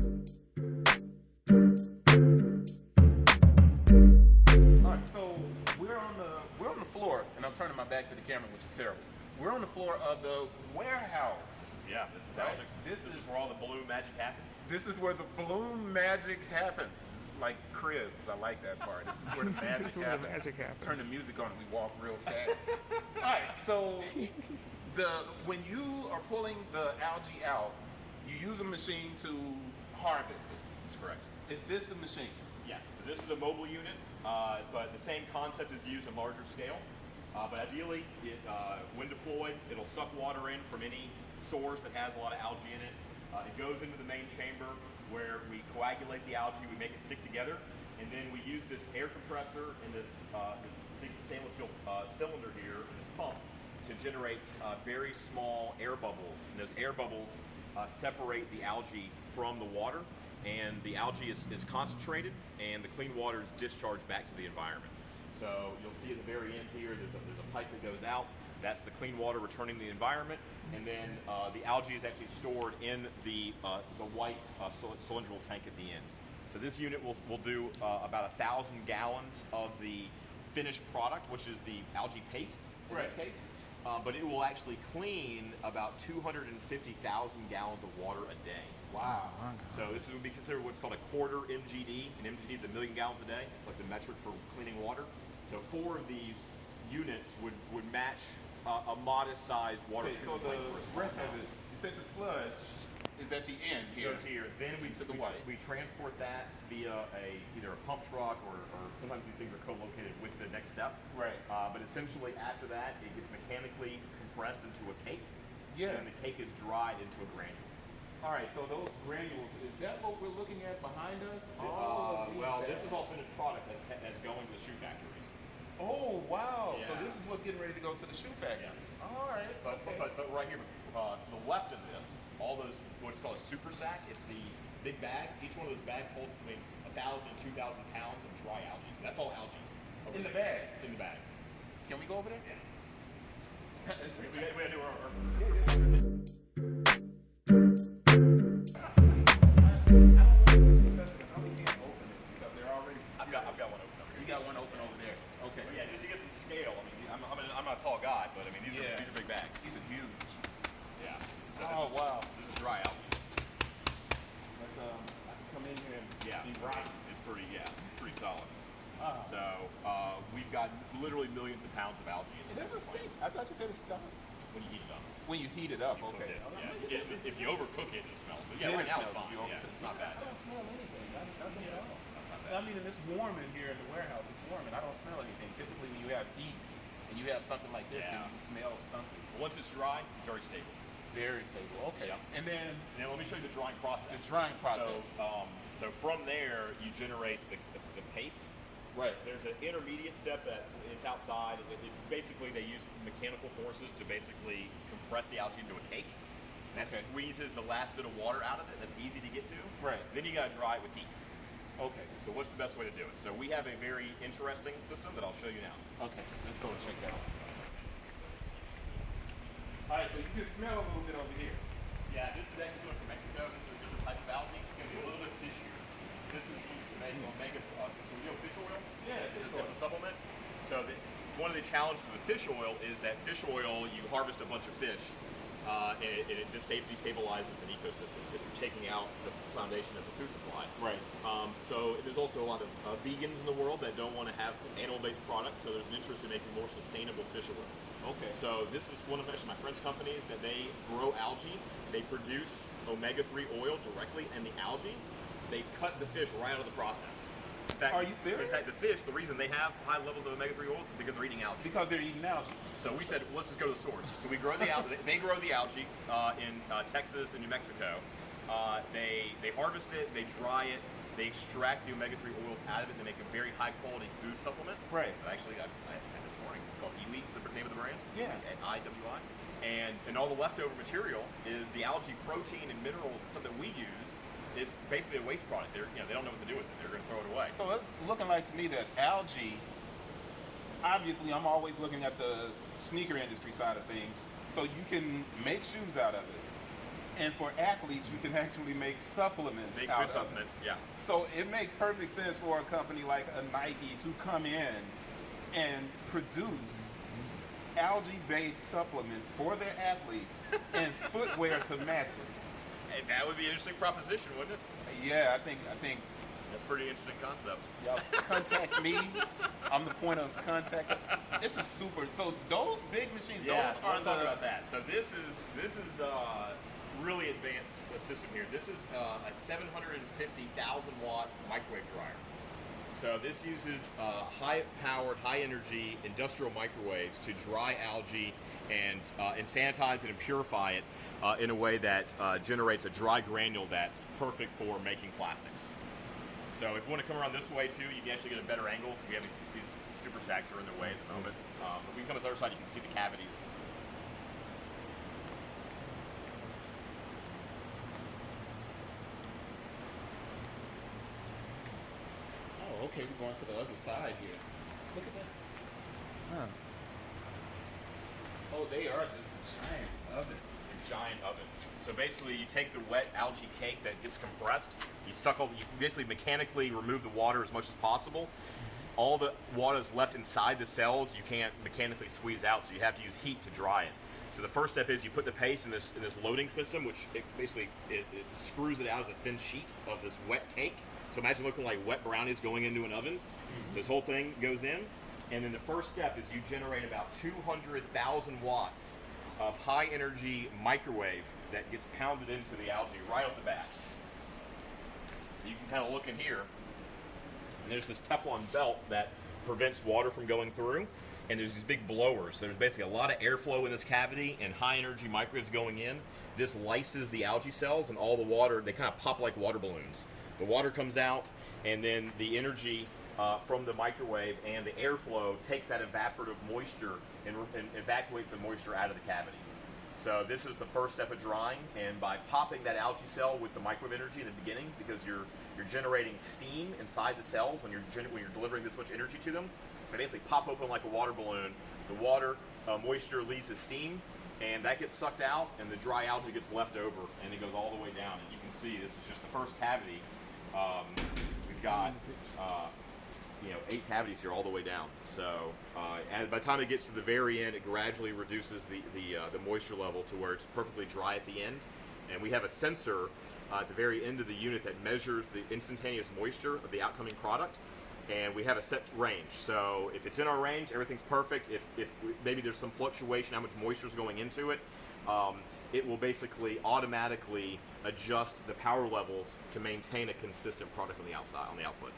Alright, so we're on the floor, and I'm turning my back to the camera, which is terrible. We're on the floor of the warehouse. Yeah, this is Right. Algix. This is where all the bloom magic happens. This is where the bloom magic happens. It's like cribs. I like that part. This is where the magic This is where happens. the magic happens. Turn the music on and we walk real fast. Alright, so when you are pulling the algae out, you use a machine to harvest it. That's correct. Is this the machine? Yeah, so this is a mobile unit, but the same concept is used on larger scale. But ideally, when deployed, it'll suck water in from any source that has a lot of algae in it. It goes into the main chamber where we coagulate the algae, we make it stick together, and then we use this air compressor and this big stainless steel cylinder here, this pump, to generate very small air bubbles. And those air bubbles separate the algae from the water, and the algae is concentrated, and the clean water is discharged back to the environment. So you'll see at the very end here, there's a pipe that goes out. That's the clean water returning to the environment, and then the algae is actually stored in the white cylindrical tank at the end. So this unit will do about 1,000 gallons of the finished product, which is the algae paste in this case. But it will actually clean about 250,000 gallons of water a day. Wow. So this would be considered what's called a quarter MGD. An MGD is 1 million gallons a day. It's like the metric for cleaning water. So 4 of these units would match a modest-sized water Okay, so treatment the plant for a rest small of it, you said the sludge is at the end It here. goes here. Then we transport that via either a pump truck or sometimes these things are co-located with the next step. Right. But essentially after that, it gets mechanically compressed into a cake. Yeah. And the cake is dried into a granule. All right, so those granules, is that what we're looking at behind us? Well, this is all finished product that's going to the shoe factories. Oh, wow. Yeah. So this is what's getting ready to go to the shoe factory. Yes. All right. But right here, to the left of this, all those what's called a super sack. It's the big bags. Each one of those bags holds between 1,000 and 2,000 pounds of dry algae. So that's all algae. In the there. bags? In the bags. Can we go over there? Yeah. we gotta do our I've got one open over You got one open over there. Okay. But yeah, just to get some scale. I mean, I'm not a tall guy, but I mean these are big bags. These are huge. Yeah. So Wow. This is dry algae. Let's I can come in here and be Right. It's pretty solid. So we've got literally millions of pounds of algae in It doesn't stink. I thought you said it smells. when you heat it up. When you heat it up, Cook okay. it. Yeah. If you overcook it, it smells. But yeah, Yeah, right it now it's smells. fine. You Yeah, overcook it's not bad. I don't smell anything. Nothing at all. That's not I bad. mean, and it's warm in here in the warehouse. It's warm, and I don't smell anything. Typically, when you have heat and you have something like this, then Yeah. you smell something. Once it's dry, it's very stable. Very stable. Okay. Yeah. And then Now let me show you the drying process. the drying process. So from there, you generate the paste. Right. There's an intermediate step that it's outside. It's basically they use mechanical forces to basically compress the algae into a cake. That Okay. squeezes the last bit of water out of it. That's easy to get to. Right. Then you got to dry it with heat. Okay. So what's the best way to do it? So we have a very interesting system that I'll show you now. Okay. Let's go and check that out. All right. So you can smell a little bit over here. Yeah, this is actually going from Mexico. This is a different type of algae. It's going to be a little bit fishier. This is used to make omega, so you know fish oil? Yeah, It's fish a oil. supplement. So one of the challenges with fish oil is that fish oil, you harvest a bunch of fish, and it destabilizes an ecosystem because you're taking out the foundation of the food supply. Right. So there's also a lot of vegans in the world that don't want to have animal-based products, so there's an interest in making more sustainable fish oil. Okay. So this is one of actually my friend's companies that they grow algae. They produce omega-3 oil directly in the algae. They cut the fish right out of the process. In fact, Are you serious? In fact, the fish, the reason they have high levels of omega-3 oils is because they're eating algae. Because they're eating algae. So we said, let's just go to the source. So we grow the algae. They grow the algae in Texas and New Mexico. They harvest it, they dry it, they extract the omega-3 oils out of it, and they make a very high-quality food supplement. Right. That actually I had this morning. It's called Algix, the name of the brand. Yeah. IWI. And all the leftover material is the algae protein and minerals, stuff that we use. Is basically a waste product. They don't know what to do with it. They're going to throw it away. So it's looking like to me that algae, obviously I'm always looking at the sneaker industry side of things, so you can make shoes out of it. And for athletes, you can actually make supplements Make out food of supplements, it. yeah. So it makes perfect sense for a company like a Nike to come in and produce algae-based supplements for their athletes and footwear to match it. And that would be an interesting proposition, wouldn't it? Yeah, I think That's a pretty interesting concept. contact me. I'm the point of contact. This is super. So those big machines, Yeah, those so are let's talk the. about that. So this is really advanced system here. This is a 750,000 watt microwave dryer. So this uses high-powered, high-energy industrial microwaves to dry algae and sanitize it and purify it in a way that generates a dry granule that's perfect for making plastics. So if you want to come around this way too, you can actually get a better angle. We have these super stacks are in the way at the moment. If we come to the other side, you can see the cavities. Oh, okay. We're going to the other side here. Look at that. Huh. Oh, they are just a giant oven. Giant ovens. So basically, you take the wet algae cake that gets compressed, you basically mechanically remove the water as much as possible. All the water that's left inside the cells, you can't mechanically squeeze out, so you have to use heat to dry it. So the first step is you put the paste in this loading system, which it screws it out as a thin sheet of this wet cake. So imagine looking like wet brownies going into an oven. So this whole thing goes in, and then the first step is you generate about 200,000 watts of high energy microwave that gets pounded into the algae right off the bat. So you can kind of look in here, and there's this Teflon belt that prevents water from going through, and there's these big blowers. So there's basically a lot of airflow in this cavity and high energy microwaves going in. This lyses the algae cells, and all the water, they kind of pop like water balloons. The water comes out, and then the energy from the microwave and the airflow takes that evaporative moisture and evacuates the moisture out of the cavity. So this is the first step of drying, and by popping that algae cell with the microwave energy in the beginning, because you're generating steam inside the cells when you're delivering this much energy to them. So they basically pop open like a water balloon. The water moisture leaves as steam, and that gets sucked out, and the dry algae gets left over, and it goes all the way down. And you can see this is just the first cavity. We've got 8 cavities here all the way down. So and by the time it gets to the very end, it gradually reduces the moisture level to where it's perfectly dry at the end. And we have a sensor at the very end of the unit that measures the instantaneous moisture of the outcoming product. And we have a set range. So if it's in our range, everything's perfect. If maybe there's some fluctuation, how much moisture is going into it, it will basically automatically adjust the power levels to maintain a consistent product on the outside, on the output.